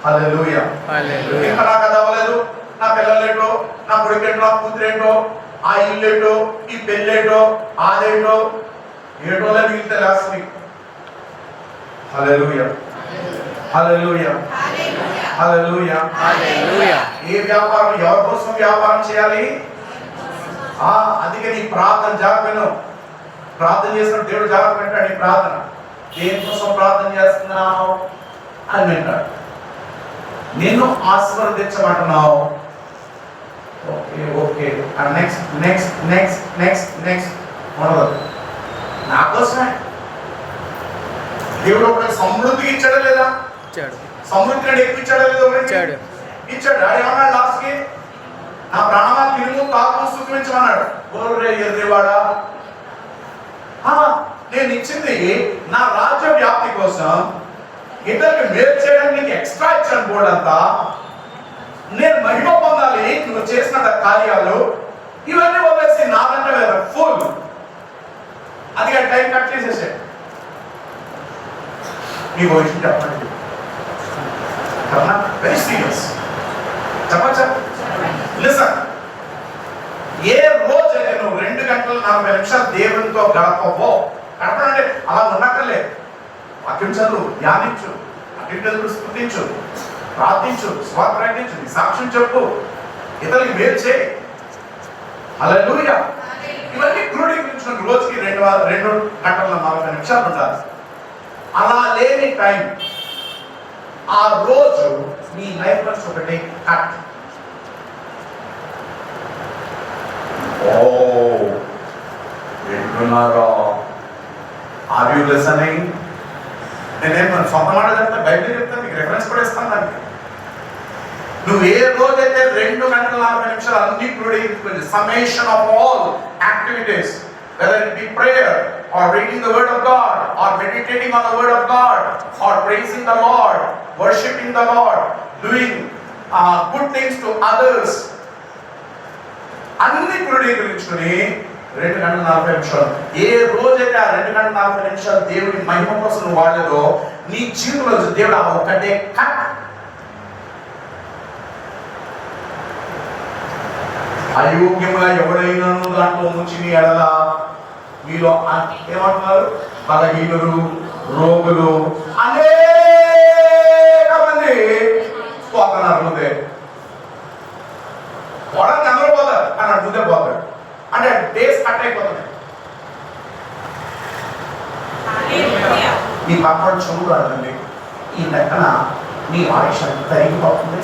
హల్లెలూయా. హల్లెలూయా. ఇంకా నాకు అది అవ్వలేదు, నా పిల్లలేటో, నా కొడుకేటో, నా కూతురేటో, ఆ ఇల్లేటో, ఈ పెళ్ళేటో, ఆదేటో, ఏటోలే మిగిలితే లాస్ట్ నీకు. హల్లెలూయా. హల్లెలూయా. హల్లెలూయా. హల్లెలూయా. ఏ వ్యాపారం, ఎవరి కోసం వ్యాపారం చేయాలి? అందుకే నీ ప్రార్థన జాగ్రత్త. ప్రార్థన చేసిన దేవుడు జాగ్రత్త వింటాడు. నీ ప్రార్థన దేనికోసం ప్రార్థన చేస్తున్నావు అని వింటాడు. నిన్ను ఆశీర్వదించమంటున్నావు, okay okay, next next next next next ఉండదు. నా కోసమే దేవుడు ఒకటి సమృద్ధికి ఇచ్చాడా లేదా? ఇచ్చాడు. సమృద్ధి కంటే ఎక్కువ ఇచ్చాడా లేదా? ఇచ్చాడు. ఇచ్చాడు. అది ఏమన్నాడు లాస్ట్ కి? నా ప్రాణమా తిరుగు తాగు సుఖించమన్నాడు. ఓరే ఎర్రివాడా, నేను ఇచ్చింది నా రాజ్య వ్యాప్తి కోసం, ఇతరులకు మేలు చేయడానికి నీకు ఎక్స్ట్రా ఇచ్చాను బోర్డు అంతా. నేను మహిమ పొందాలి నువ్వు చేసిన కార్యాలు. ఇవన్నీ వదిలేసి నాదంటే ఫుల్. అందుకే టైం కట్ చేసేసాడు. నీకు విషయం చెప్పండి, వెరీ సీరియస్ చెప్పచ్చా? లిసన్, ఏ రోజైతే నువ్వు 2 గంటల 40 నిమిషాలు దేవునితో గడపవో, గడపడంటే అలా ఉండక్కర్లే. వాక్యం చదువు, ధ్యానించు, అటు స్తుతించు, ప్రార్థించు, స్వార్థ ప్రకటించు, నీ సాక్ష్యం చెప్పు, ఇతరులకి మేలు చేయి. హల్లెలూయా. ఇవన్నీ క్రోడీకరించుకుని రోజుకి 2 గంటల 40 నిమిషాలు ఉండాలి. అలా లేని టైం ఆ రోజు నీ లైఫ్ నుంచి ఒకటి కట్. వింటున్నారా? Are you listening? నేనేం సొంత మాట చెప్తా, బైబిల్ చెప్తాను, మీకు రెఫరెన్స్ కూడా ఇస్తాను దానికి. నువ్వు ఏ రోజైతే 2 గంటల 40 నిమిషాలు అన్ని క్రోడీకరించుకుంది, summation of all activities, whether it be prayer or reading the word of God or meditating on the word of God or praising the Lord, worshiping the Lord, doing good things to others, అన్ని క్రోడీకరించుకుని 2 గంటల 40 నిమిషాలు. ఏ రోజైతే ఆ 2 గంటల 40 నిమిషాలు దేవుడి మహిమ కోసం నువ్వు వాడలేదో, నీ జీవితంలో దేవుడు ఆ ఒక్కటే కట్. అయోగ్యముగా ఎవరైనా దాంట్లో ముంచి నీ ఎడల, మీలో ఏమంటున్నారు? బలహీనులు, రోగులు అనేక మంది పోతున్నారు. ముందే పోవడానికి అందరూ పోతారు, కానీ అటు ముందే పోతాడు. అంటే డేస్ కట్ అయిపోతుంది. నీ పక్కన చెవులు అడగండి, ఈ లెక్కన నీ ఆయుష్ ఎంత తరిగిపోతుంది.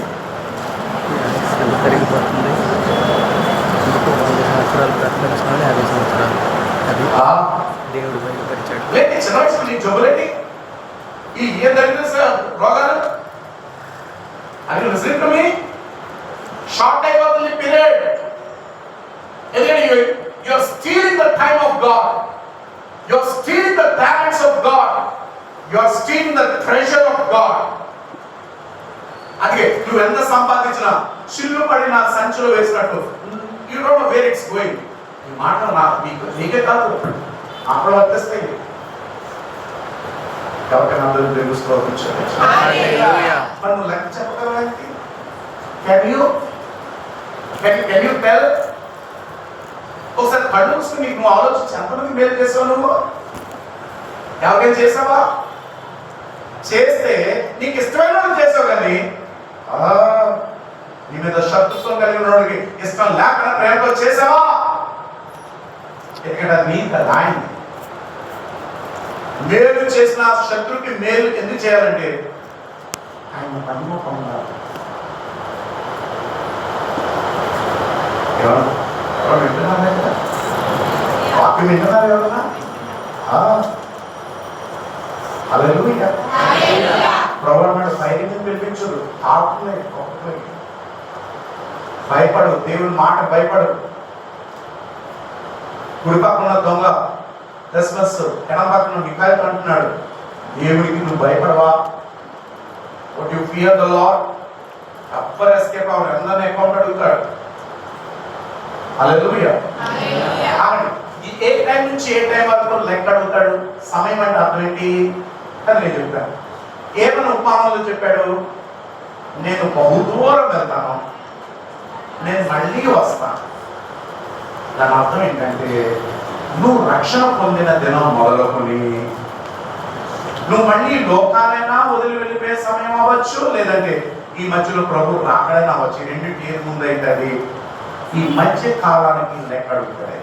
పెరిగిపోతుంది. 100 సంవత్సరాలు బ్రతకవలసిన 50 సంవత్సరాలు అది దేవుడు బయలుపరిచాడు. లేని చిన్న వయసులో నీ జబ్బులేంటి, ఈ ఏం తగ్గిన రోగాలు అది రిజల్ట్ షార్ట్ అయిపోతుంది పీరియడ్. ఎందుకంటే you're stealing the time of God, you're stealing the talents of God, you're stealing the treasure of God. అందుకే నువ్వు ఎంత సంపాదించినా చిల్లు పడిన సంచిలో వేసినట్టు you don't know where it's going. ఈ మాటలు నాకు నీకే కాదు అప్పుడు వర్తిస్తాయి. ఎవరికైనా అందరూ దేవుని స్తోత్రం చెల్లించు. హల్లెలూయా. మరి నువ్వు లెక్క చెప్పగలవేంటి? Can you tell? ఒకసారి కళ్ళు మూసుకుని నీకు నువ్వు ఆలోచించి ఎంతమందికి మేలు చేసావు, నువ్వు ఎవరికైనా చేసావా? చేస్తే నీకు ఇష్టమైన వాళ్ళు చేసావు, కానీ నీ మీద శత్రుత్వం కలిగిన వాడికి ఇష్టం లేకుండా ప్రేమతో చేసావా? ఎందుకంటే అది నీ ఆయన మేలు చేసిన శత్రుకి మేలు ఎందుకు చేయాలంటే ఆయన నమ్మకం ఉండాలి. ఎవరు వింటున్నారా? వాక్యం వింటున్నారు ఎవరన్నా? హల్లెలూయా. ప్రభువు అన్నాడు, ధైర్యం పిలిపించదు, ఆత్మలే ఒక్కలే. భయపడు, దేవుని మాట భయపడు. కుడి పక్కన దొంగ క్రిస్మస్, ఎడం పక్కన మిఖాయిల్ అంటున్నాడు, దేవుడికి నువ్వు భయపడవా? Would you fear the Lord? ఎవ్వరు ఎస్కేప్ అవ్వరు, అందరినీ అకౌంట్ అడుగుతాడు. హల్లెలూయా. ఏ టైం నుంచి ఏ టైం వరకు లెక్క అడుగుతాడు? సమయం అంటే అర్థం ఏంటి అని నేను చెప్పాను. ఏమైనా ఉపమానంలో చెప్పాడు, నేను బహు దూరం వెళ్తాను, నేను మళ్ళీ వస్తాను. దాని అర్థం ఏంటంటే నువ్వు రక్షణ పొందిన దినం మొదలుకొని నువ్వు మళ్ళీ లోకాలైనా వదిలి వెళ్ళిపోయే సమయం అవ్వచ్చు, లేదంటే ఈ మధ్యలో ప్రభు రాకడైనా అవ్వచ్చు. రెండింటి ఏది ముందు అవుతుంది, ఈ మధ్య కాలానికి లెక్క అడుగుతాడు.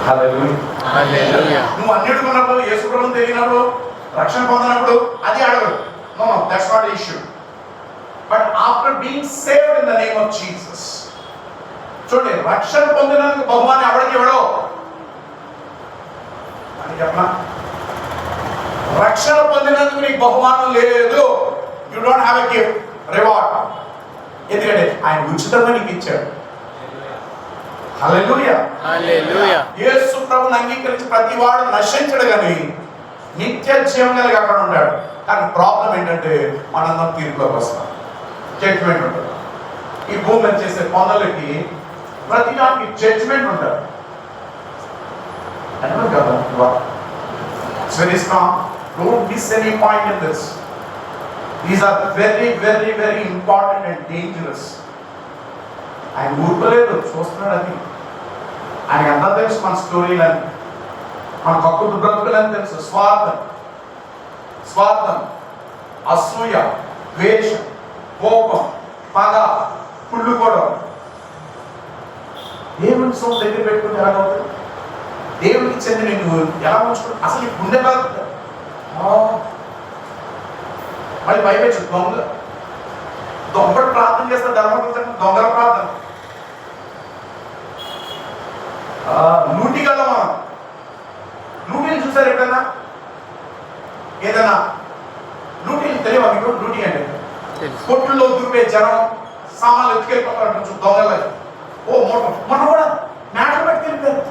హల్లెలూయా. నువ్వు అన్నిటికున్నప్పుడు, యేసు ప్రభువుని తెలియనప్పుడు, రక్షణ పొందినప్పుడు అది అడగడు. No, that's not issue. But after being saved in the name of Jesus, చూడండి, రక్షణ పొందినందుకు బహుమానం ఎవరికి ఇవ్వడో అని చెప్పనా? రక్షణ పొందినందుకు నీకు బహుమానం లేదు. You don't have a gift reward. ఎందుకంటే ఆయన ఉచితంగా నీకు ఇచ్చాడు. హల్లెలూయా. హల్లెలూయా. యేసు ప్రభువుని అంగీకరించి ప్రతి వాడు నశించడు, కానీ నిత్య జీవం కలిగి అక్కడ ఉంటాడు. కానీ ప్రాబ్లం ఏంటంటే మనందరం తీర్పులోకి వస్తాం, జడ్జ్మెంట్ ఉంటుంది. ఈ భూమి మీద చేసే పనులకి ప్రతి దానికి జడ్జ్మెంట్ ఉంటుంది. అర్థం కదా? It's very strong. Don't miss any point in this. These are very very very important and dangerous. ఆయన ఊరుకోలేదు, చూస్తున్నాడు. అది ఆయనకి అంతా తెలుసు, మన స్టోరీలని, మన కక్కుడు బ్రతుకులని తెలుసు. స్వార్థం, అసూయ, ద్వేషం, కోపం, పగ, కుళ్ళుకోవడం. దేవుని సొమ్ము దగ్గర పెట్టుకుంటే ఎలాగవుతుంది? దేవునికి చెందిన నువ్వు ఎలా ఉంచుకుంటు? అసలు నీ గుండె కాదు. మళ్ళీ భయపెచ్చు దొంగడు ప్రార్థన చేస్తా, ధర్మకృతం దొంగల ప్రార్థన. లూటిగల మనం లూటీలు చూసారు ఎప్పుడైనా? ఏదైనా లూటీలు తెలియవా మీకు? లూటీ అంటే కొట్టుల్లో దూపే జనం, సామాన్లు ఎత్తుకెళ్ళిపోతారు కొంచెం దొంగల. మొన్న కూడా మేటలు పెట్టుకెళ్ళిపోయారు.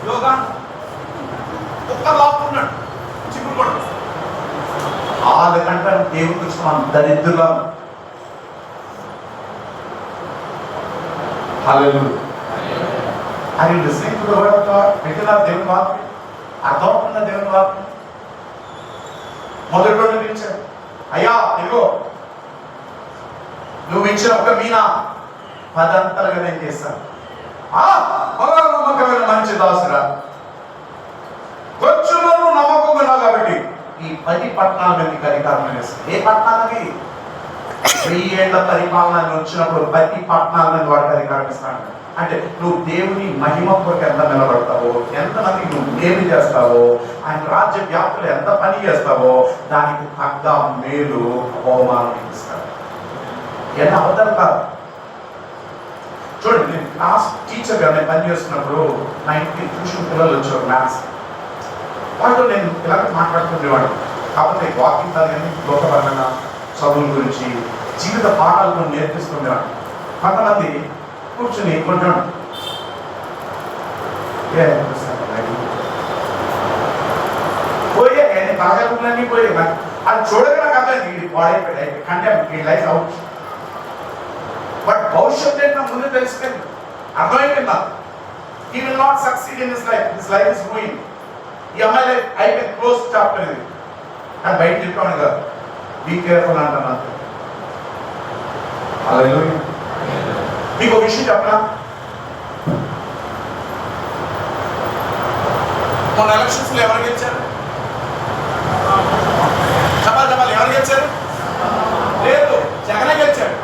యోగా ఒక్క లాక్కున్నాడు, చిక్కుడు కూడా. వాళ్ళకంటే దేవుని గురించి మనం దరిద్రులం. హల్లెలూయా. Are you listening to the word of God? వింటున్నా దేవుని వాక్యం? అర్థమవుతున్న దేవుని వాక్యం? మొదటి రోజు పిలిచాడు, అయ్యా ఇదిగో నువ్వు ఇచ్చిన ఒక మీనా 10 అంతలుగా నేను చేస్తాను. నమ్మకమైన మంచి దాసురా, కొంచెంలో నువ్వు నమ్మకం ఉన్నావు కాబట్టి ఈ 10 పట్టణాల మీద అధికారం వేస్తాను. ఏ పట్టణాలకి? 1000 ఏళ్ల పరిపాలన వచ్చినప్పుడు 10 పట్టణాల మీద వాడికి అధికారం ఇస్తాను. అంటే నువ్వు దేవుని మహిమ కొరకు ఎంత నిలబడతావో, ఎంతమందికి ఏమి చేస్తావో, ఆయన రాజ్య వ్యాప్తులు ఎంత పని చేస్తావో దానికి తగ్గ మేలు అవమానం ఇస్తాడు. ఎలా అవతల కాదు. చూడండి, నేను క్లాస్ టీచర్గా నేను పని చేస్తున్నప్పుడు నా ఇంటికి ట్యూషన్ పిల్లలు వచ్చారు మ్యాథ్స్. వాళ్ళు నేను ఇలాగ మాట్లాడుతుండేవాడు. కాకపోతే వాకింగ్ కానీ లోకపరంగా చదువుల గురించి జీవిత పాఠాలను నేర్పిస్తుండేవాడు. కొంతమంది కూర్చుని కొంచెం పోయే తరగతులన్నీ పోయే అది చూడగా నాకు అర్థమైంది కంటే లైఫ్ అవుట్. బట్ భవిష్యత్తు ఏంటి నాకు ముందు తెలుసుకుంది, అర్థమైపోయింది నాకు. He will not succeed in his life, his life is ruin. ఈ అమ్మాయి లైఫ్ అయిపోయింది, క్లోజ్ చాప్టర్ ఇది అని బయట చెప్పాను కదా. బీ కేర్ఫుల్ అంటాను అంతే. హల్లెలూయా. మీకు ఒక విషయం చెప్పనా, మొన్న ఎలక్షన్స్ లో ఎవరు గెలిచారు? చెప్పాలి ఎవరు గెలిచారు? లేదు, జగనే గెలిచాడు.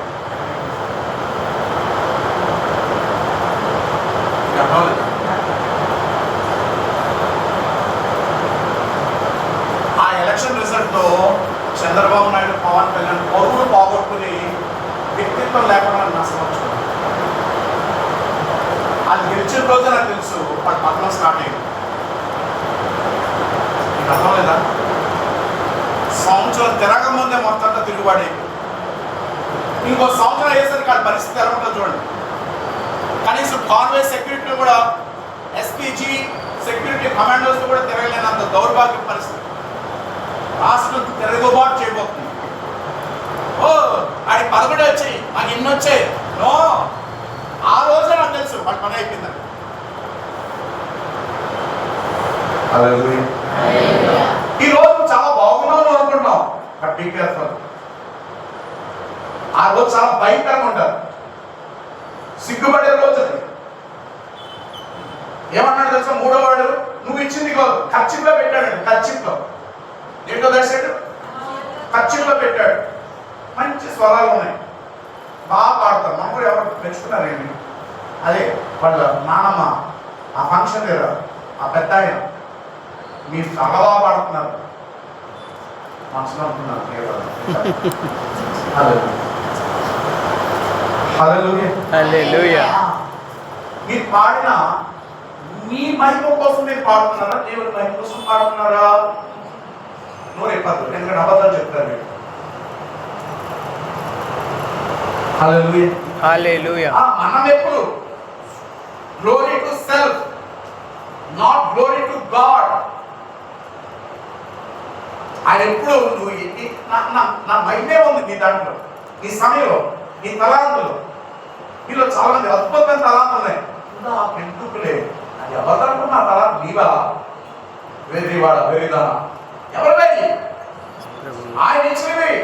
ఆ ఎలక్షన్ రిజల్ట్ తో చంద్రబాబు నాయుడు, పవన్ కళ్యాణ్ పౌరులు పోగొట్టుకుని వ్యక్తిత్వం లేకుండా నష్టపోవచ్చు. అది గెలిచిన రోజు నాకు తెలుసు వాడు పక్కన స్టార్ట్ అయ్యింది. నీకు అర్థం లేదా? సంవత్సరం తిరగముందే మొత్తం అంతా తిరుగుబాటు అయిపోయింది. ఇంకో సంవత్సరం అయ్యేసరికి వాళ్ళ పరిస్థితి ఎలా ఉంటుందో చూడండి. కనీసం కాన్వే సెక్యూరిటీ కూడా, ఎస్పీజీ సెక్యూరిటీ కమాండోస్ కూడా తిరగలేనంత దౌర్భాగ్య పరిస్థితి. రాష్ట్రం తిరగబాటు చేయబోతుంది. ఓ ఆడి 11 వచ్చాయి, మాకు ఇన్ని వచ్చాయి. నో, ఆ రోజే నాకు తెలుసు వాడి పని అయిపోయిందని. ఈ రోజు చాలా బాగున్నాను అనుకుంటాం, బట్ బీ కేర్ఫుల్. ఆ రోజు చాలా భయంకరంగా ఉంటారు, సిగ్గుపడే రోజు అది. ఏమన్నాడు తెలుసా మూడో వాడు? నువ్వు ఇచ్చింది కాదు, ఖర్చులో పెట్టాడు. ఖర్చులో ఏంటో దర్శకుడు ఖర్చులో పెట్టాడు. మంచి స్వరాలు ఉన్నాయి, బాగా పాడతారు. మనం కూడా ఎవరు మెచ్చుకున్నారేంటి? అదే వాళ్ళ నానమ్మ ఆ ఫంక్షన్ దగ్గర ఆ పెద్ద ఆయన, మీరు చాలా బాగా పాడుతున్నారు మనసులో అనుకున్నారు. మీరు పాడిన మీ మహిమ కోసం మీరు పాడుతున్నారా, దేవుడి మహిమ కోసం పాడుతున్నారా? నోరు ఎప్పదు, ఎందుకంటే అబద్ధాలు చెప్తారు మీరు. మనం ఎప్పుడు glory to self, not glory to God. ఆయన ఎప్పుడు నువ్వు నా మహిమే ఉంది నీ దాంట్లో, నీ సమయంలో, నీ తలాంతులు. మీలో చాలా మంది అద్భుతమైన తలాంతులు ఉన్నాయి. ఎందుకులే అది ఎవరనుకున్నా తలాంతు నీవా? వెర్రివాడా, వెర్రిదానా? ఎవరివై? ఆయన ఇచ్చినవి.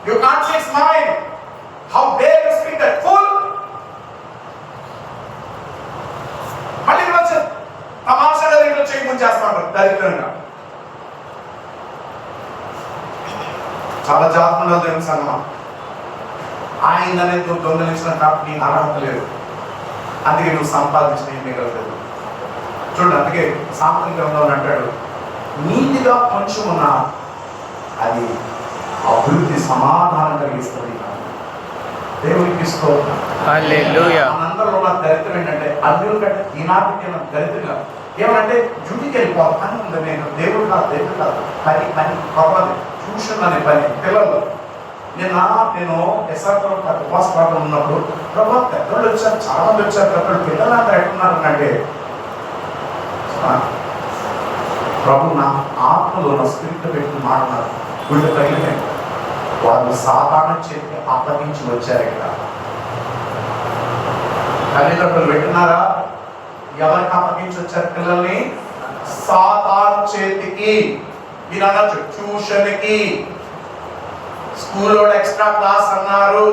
You can't say it's mine. How dare you speak that full? మళ్ళీ వచ్చి తమాషాగా రీతిలో చేయి ముంచేస్తాడు దరిద్రంగా. చాలా జాగ్రత్తగా దేవుని సంగమా, ఆయన నువ్వు దొంగలించిన కాబట్టి నీకు అర్హత లేదు, అందుకే నువ్వు సంపాదించిన ఏం మిగలలేదు. చూడండి, అందుకే సాంప్రదాయంలో అంటాడు, నీతిగా కొంచెం ఉన్నా అది అభివృద్ధి సమాధానం కలిగిస్తుంది. దేవునికి మనందరిలో ఉన్న దరిద్రం ఏంటంటే అన్యుల కంటే ఈనాటికి దరిద్రంగా ఏమనంటే డ్యూటీకి వెళ్ళిపోవాలి. పని ఉంది, నేను దేవుడు కాదు, దేవుడు కాదు, పని పని కావాలి, ట్యూషన్ అనే పని పిల్లలు. నేను ఎస్ఆర్తో ఉపవాస ప్రాంతం ఉన్నప్పుడు ప్రభు పెద్దోళ్ళు వచ్చారు, చాలా మంది వచ్చారు, పెద్దోళ్ళు పిల్లలు అంతా ఎట్టున్నారు అంటే ప్రభు నా ఆత్మలో నా స్పిరిట్ పెట్టి మాట్లాడారు. గుళ్ళు తగిలినాయి, వాళ్ళు సాధారణ చేతికి అప్పగించి వచ్చారు. ఇక్కడ తల్లిదండ్రులు పెట్టినారా? ఎవరికి అప్పగించి వచ్చారు పిల్లల్ని? సాధారణ చేతికి. మీరు అనొచ్చు ట్యూషన్కి, స్కూల్లో ఎక్స్ట్రా క్లాస్ అన్నారు.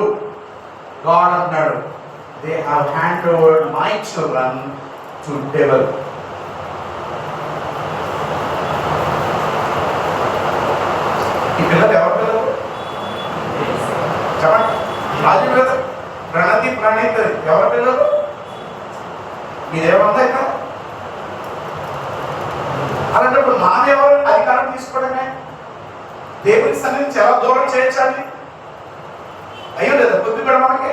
గాడ్ అన్నాడు, they have hand overed my children to devil. ఈ పిల్లలు ఎవరి పిల్లలు చెప్పండి? రాజు పిల్లలు, ప్రణతి ప్రణీత్ ఎవరి పిల్లలు? మీదేమంతా ఇక్కడ దేవుని సన్నిధి నుంచి ఎలా దూరం చేయొచ్చండి? అయ్యో లేదా బుద్ధి కూడా మనకి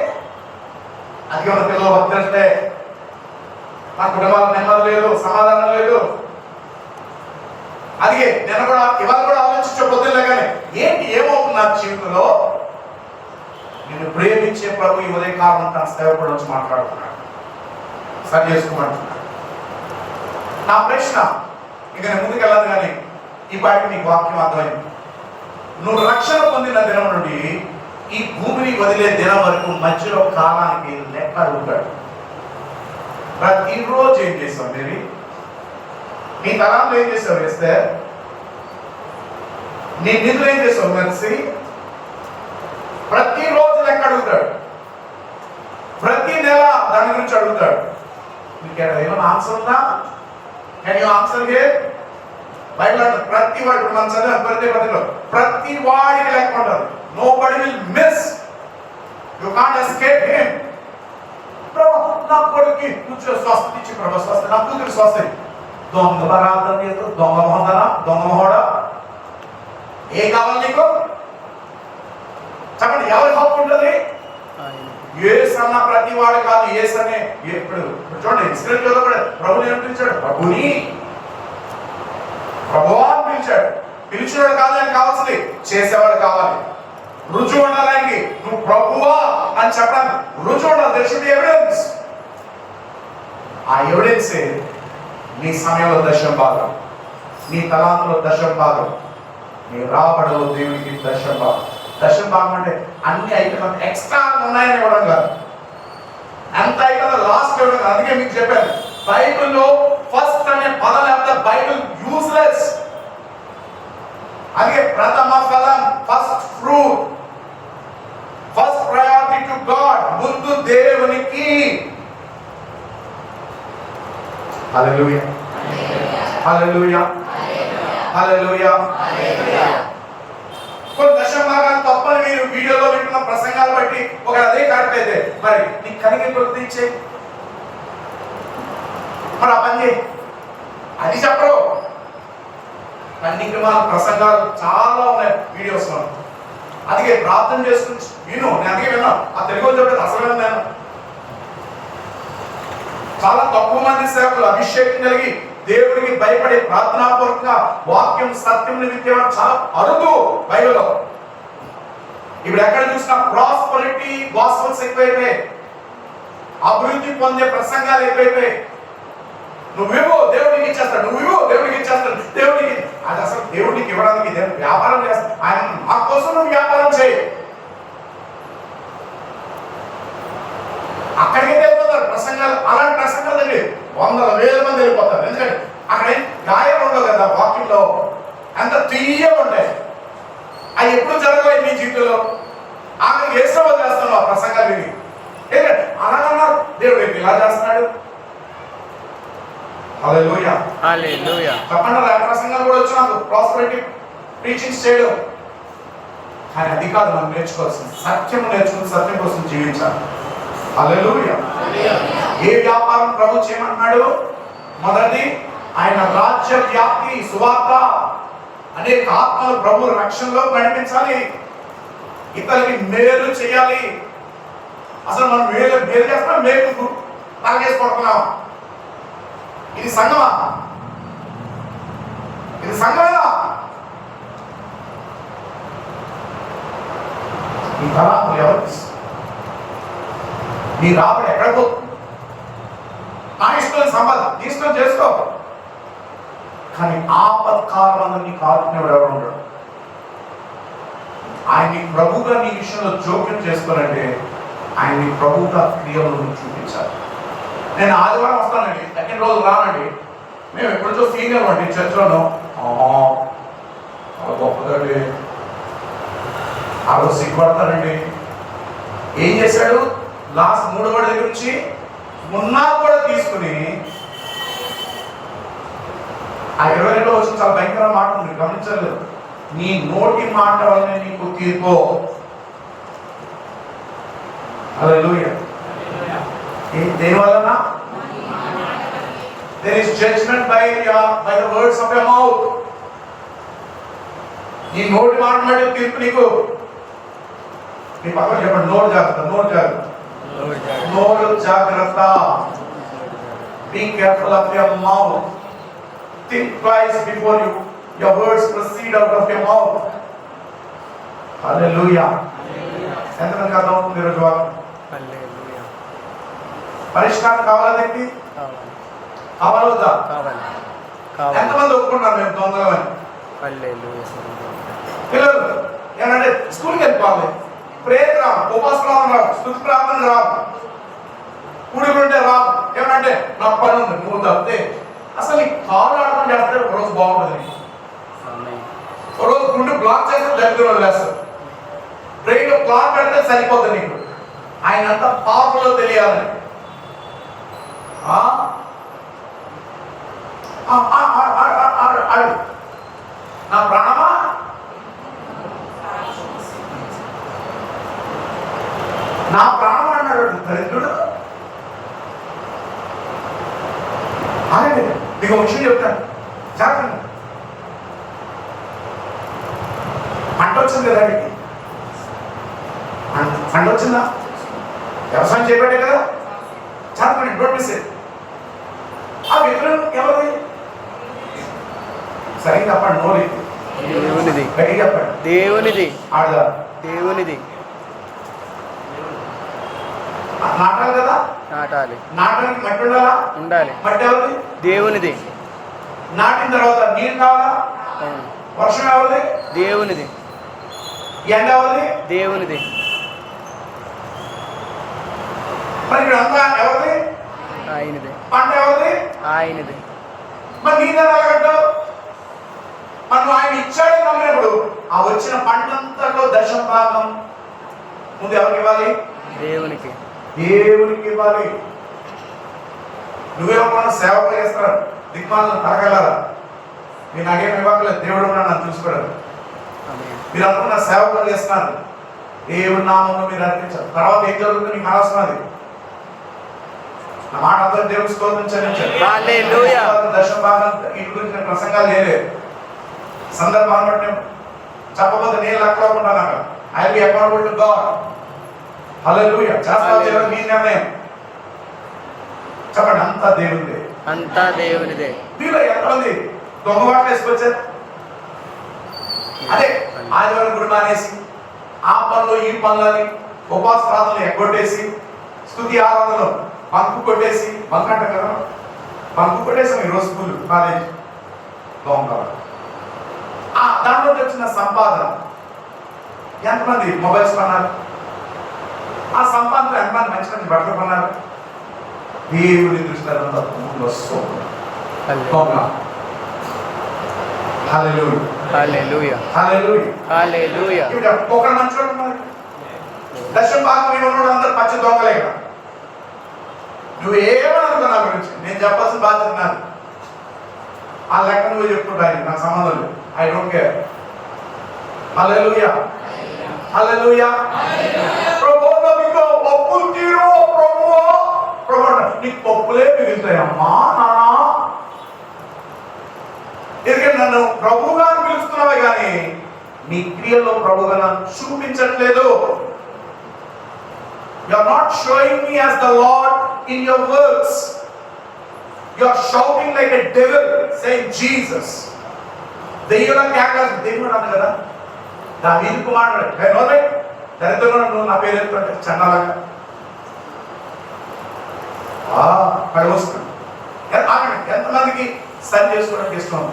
అది మన పిల్లలు వర్తిస్తే నా కుటుంబాలకు నెమ్మది లేదు, సమాధానం లేదు. అది నేను కూడా ఇవాళ కూడా ఆలోచించే పొద్దులే కానీ ఏంటి ఏమవుతుంది నా జీవితంలో? నేను ప్రేమించే ప్రభు ఈ ఉదయకాలం తన సేవకుడు వచ్చి మాట్లాడుతున్నాడు, సరి చేసుకోమంటున్నాడు. నా ప్రశ్న, ఇక నేను ముందుకు వెళ్ళదు కానీ ఈ పాటికి నీకు వాక్యం అర్థమైంది. నువ్వు రక్షణ పొందిన దినం నుండి ఈ భూమిని వదిలే దినం వరకు మధ్యలో కాలానికి లెక్క అడుగుతాడు. ప్రతిరోజు ఏం చేసావు? మీరు నీ తలాంలో ఏం చేసావు? వేస్తే నీ నిధులు ఏం చేసావు? మెరిసి ప్రతిరోజు లెక్క అడుగుతాడు. ప్రతి నెల దాని గురించి అడుగుతాడు. మీకు ఏమైనా ఆన్సర్ ఉందా? Can you answer here? Bible ప్రతి వాడు మనం చదివాం, ప్రతి వాడికి లెక్క ఉంటారు. Nobody will miss. You can't escape him. ప్రభు నా కొడుకు నువ్వు స్వస్థత ఇచ్చి ప్రభు స్వస్థ, నా కూతురు స్వస్థ. దొంగ బరాధం లేదు, దొంగ మొహదన, దొంగ మొహోడా, ఏ కావాలి నీకు? చెప్పండి, ఎవరి హక్కు ఉంటుంది? యేసు అన్న ప్రతి వాడు కాదు. యేసు అనే ఇప్పుడు చూడండి, ఇస్రాయేల్ కూడా ప్రభుని ఏం పిలిచాడు? ప్రభుని, ప్రభువా అని పిలిచాడు. పిలిచినవాడు కాదు ఆయన కావాల్సింది, చేసేవాడు కావాలి. రుజువు ఉండాలి ఆయనకి. నువ్వు ప్రభువా అని చెప్పడానికి రుజువు ఉండాలి. There should be evidence. ఆ ఎవిడెన్సే నీ సమయంలో దశం భాగం, నీ తలాంతులో దశం భాగం, నీ రాబడిలో దేవునికి దశం భాగం. దశం భాగం అంటే అన్ని ఐటమ్ ఎక్స్ట్రా ఉన్నాయని ఇవ్వడం కాదు, ఎంత ఐటమ్ లాస్ట్ ఇవ్వడం కాదు. అందుకే మీకు చెప్పాను, బైబిల్లో ఫస్ట్ అనే పదం లేకపోతే బైబిల్ యూస్లెస్. అందుకే ప్రథమ ఫలం, first fruit, first priority to God, ముందు దేవునికి. హల్లెలూయా, హల్లెలూయా, హల్లెలూయా. కొన్ని దశమ భాగాలు తప్పని మీరు వీడియోలో వింటున్న ప్రసంగాలు బట్టి ఒక అదే కరెక్ట్ అయితే మరి నీకు కలిగి గుర్తించే మరి ఆ పని చేయి. అది చెప్పరు. కన్నికమాల ప్రసంగాలు చాలా ఉన్నాయి వీడియోస్ లో. అందుకే ప్రార్థన చేసుకుని విను. నేను అందుకే విన్నా, ఆ తెలుగులో చెప్పేది అసలు నేను. చాలా తక్కువ మంది సేవకులు అభిషేకం కలిగి దేవుడికి భయపడి ప్రార్థనాపూర్వకంగా వాక్యం సత్యం నిమిత్తేవాడు చాలా అరుదు బైబిల్లో. ఇప్పుడు ఎక్కడ చూసినా ప్రాస్పరిటీ గాస్పెల్స్ ఎక్కువైపోయాయి, అభివృద్ధి పొందే ప్రసంగాలు ఎక్కువైపోయాయి. నువ్వేవో దేవుడికి ఇచ్చేస్తాడు, నువ్వేవో దేవుడికి ఇచ్చేస్తాడు, దేవుడికి. అది అసలు దేవుడికి ఇవ్వడానికి దేవుడు వ్యాపారం చేస్తాడు. ఆయన మా కోసం నువ్వు వ్యాపారం చేయి. అక్కడికి వెళ్ళిపోతారు ప్రసంగాలు. అలాంటి ప్రసంగాలు అండి 100,000 మంది వెళ్ళిపోతారు. ఎందుకంటే అక్కడ గాయం ఉండవు కదా వాక్యంలో, అంత తీయ ఉంటాయి. అది ఎప్పుడు జరగలేదు మీ జీవితంలో. ఆమె ఏసో వదిలేస్తాను ఆ ప్రసంగాలు విని. ఏంటంటే అలాగన్నా దేవుడు ఇలా చేస్తున్నాడు. హల్లెలూయా, హల్లెలూయా. చెప్పండి, ఆ ప్రసంగాలు కూడా వచ్చి నాకు ప్రాస్పరిటీ టీచింగ్స్ చేయడం. కానీ అది కాదు మనం నేర్చుకోవాల్సింది. సత్యం నేర్చుకుని సత్యం కోసం జీవించాలి. హల్లెలూయా. ఏ వ్యాపారం ప్రభు చేయమంటున్నాడు? మొదటిది ఆయన రాజ్య వ్యాప్తి, సువార్త. అనేక ఆత్మలు ప్రభు రక్షణలో నడిపించాలి, ఇతరులకి మేలు చేయాలి. అసలు మనం మేలు చేస్తున్నాం, మేలు తలకేసి కొడుతున్నాం. ఇది సంఘమా? ఇది సంఘమేనా? ఈ తలాంతులు ఎవరికి? నీ రాబడి ఎక్కడ పోతుంది? నా ఇష్టం సంపాదన నీ ఇష్టం చేసుకో. కానీ ఆపత్కాలంలో నీకు ఆత్మీయుడు ఎవరు ఉండడు. ఆయన్ని ప్రభుగా నీ విషయంలో జోక్యం చేసుకోవాలంటే ఆయన్ని ప్రభుగా క్రియలను చూపించాలి. నేను ఆదివారం వస్తానండి, సెకండ్ రోజు రానండి. మేము ఎప్పుడో సీనియర్ అండి చర్చలో. గొప్పదండి. ఆ రోజు సిగ్గుపడతానండి. ఏం చేశాడు? లాస్ట్ 3 వాడి దగ్గర నుంచి మున్నా కూడా తీసుకుని ఆ 22లో వచ్చిన చాలా భయంకర మాట ఉంది, గమనించలేదు. నీ నోటి మాట వల్ల నీకు తీర్పు. హల్లెలూయా. దేని వలన? There is judgment by the words of your mouth. నీ నోటి మాట బట్టి తీర్పు నీకు. నీ పక్కన చెప్పండి, నోరు జాగ్రత్త, నోరు జాగ్రత్త, నోరు జాగ్రత్త. Be careful of your mouth. Think twice before your words proceed out of your mouth. Hallelujah. ఎంతమందికి అర్థం అవుతుంది ఈరోజు వాక్యం? హల్లెలూయా. పరిష్కారం కావాలా దీనికి? కావాలి. కావాలా వద్దా? కావాలి. కావాలి. ఎంతమంది ఒప్పుకున్నారు మేము దొంగలమని? హల్లెలూయా. పిల్లలు ఏమంటే స్కూల్కి వెళ్ళిపోవాలి, ప్రేయర్ రావు, ఉపవాసం రావు, స్తుతి ప్రార్థన రావు, కూడికుంటే రావు. ఏమంటే నా పని ఉంది, నువ్వు తప్పితే అసలు ఈ కాలు ఆడటం చేస్తే ఒక రోజు బాగుంటుంది. ఆమేన్. ఒక రోజు గుండె బ్లాక్ చేస్తే దగ్గర వదిలేస్తారు. బ్రెయిన్ క్లాట్ పెడితే సరిపోతుంది నీకు. ఆయన అంతా పాపలో తెలియాలని. నా ప్రాణమా నా ప్రాణం అన్నాడు దరిద్రుడు. అదే మీకు ఒక విషయం చెప్తాను, జాగ్రత్త. పంట వచ్చింది కదా మీకు, పంట వచ్చిందా? వ్యవసాయం చేయబట్టే కదా. జాగ్రత్త, డోంట్ మిస్ ఇట్. ఆ విగ్రహం ఎవరిది? సరిగ్గా చెప్పండి, నోరు దేవునిది. గట్టిగా చెప్పండి. దేవునిది. ఆడదా? దేవునిది. నాటాలి కదా. నాటాలి. నాటడానికి మట్టి ఉండాలా? ఉండాలి. మట్టి ఎవరిది? దేవునిది. నాటిన తర్వాత నీళ్ళు కావాలా? అవును. వర్షం ఎవరిది? దేవునిది. ఎండ ఎవరిది? దేవునిది. మరి ఇక్కడ అంతా ఎవరిది? ఆయనది. పంట ఎవరిది? ఆయనది. మరి నీళ్ళు ఎలాగంటావు? మనం ఆయన ఇచ్చాడని నమ్మినప్పుడు ఆ వచ్చిన పంటంతలో దశమ భాగం ముందు ఎవరికి ఇవ్వాలి? దేవునికి. దేవునికి ఇవ్వాలి. నువ్వేమన్నా సేవకులు చేస్తారు, దిక్మాలను తరగలరా? మీరు నాకేం ఇవ్వకలేదు, దేవుడు నన్ను చూసుకోవడం. ఆమేన్. మీరు అనుకున్న సేవకులు చేస్తున్నారు, దేవుడి నామంలో మీరు అర్పించారు. తర్వాత ఏం జరుగుతుంది నీకు అనవసరం. నా మాట అందరూ దేవుడి స్తోత్రం చెల్లించారు. హల్లెలూయా. దశమ భాగం ఈ గురించి నేను ప్రసంగాలు చేయలేదు. సందర్భాన్ని బట్టి చెప్పబోతే నేను లెక్కకుండా I will be accountable to God. Hallelujah. చేస్తావు చేయడం మీ నిర్ణయం. చెప్పండి, అంతా దేవునిదే. అంతా దేవునిదే. మీలో ఎంతమంది దొంగవాట్లు వేసుకొచ్చారు? అదే ఆదివారం గుడి మానేసి ఆ పనులు ఈ పనులని ఉపవాస ప్రార్థనలు ఎగ్గొట్టేసి స్తుతి ఆరాధనలు బంకు కొట్టేసి, బంక్ అంట కదా, బంకు కొట్టేసాం ఈరోజు స్కూల్ కాలేజ్ దొంగ. దాంట్లో వచ్చిన సంపాదన ఎంతమంది మొబైల్స్ కొన్నారు? ఆ సంపాదన ఎంతమంది మంచి మంచి బట్టలు కొన్నారు? దేవుని దృష్టిలో ఒకరు మంచివాడు ఉన్నారు, దశమ భాగం ఏమన్నాడు? అందరు పచ్చి దొంగలే కదా. నువ్వేమని అనుకో నా గురించి, నేను చెప్పాల్సిన బాధ్యత నాది. ఆ లెక్క నువ్వు చెప్పుకుంటాను, నాకు సంబంధం లేదు. I don't care. Hallelujah. Hallelujah. ప్రభువా నీకు పప్పులు తీరు, ప్రభువా ప్రభువా నీకు పప్పులే మిగులుతాయమ్మా నాన్న. ఎందుకంటే నన్ను ప్రభువుగా పిలుస్తున్నావే కానీ నీ క్రియలో ప్రభువుగా నన్ను చూపించట్లేదు. You are not showing me as the Lord in your works. You are shouting like a devil saying Jesus. దెయ్యంలా కేకలు, దేవుడు అన్న కదా దావీదు కుమారుడు. నోరే దరిద్రంగా నువ్వు నా పేరు ఎత్తుంటే చండాలంగా పడి వస్తుంది. ఎంతమందికి సరి చేసుకోవడానికి ఇష్టం?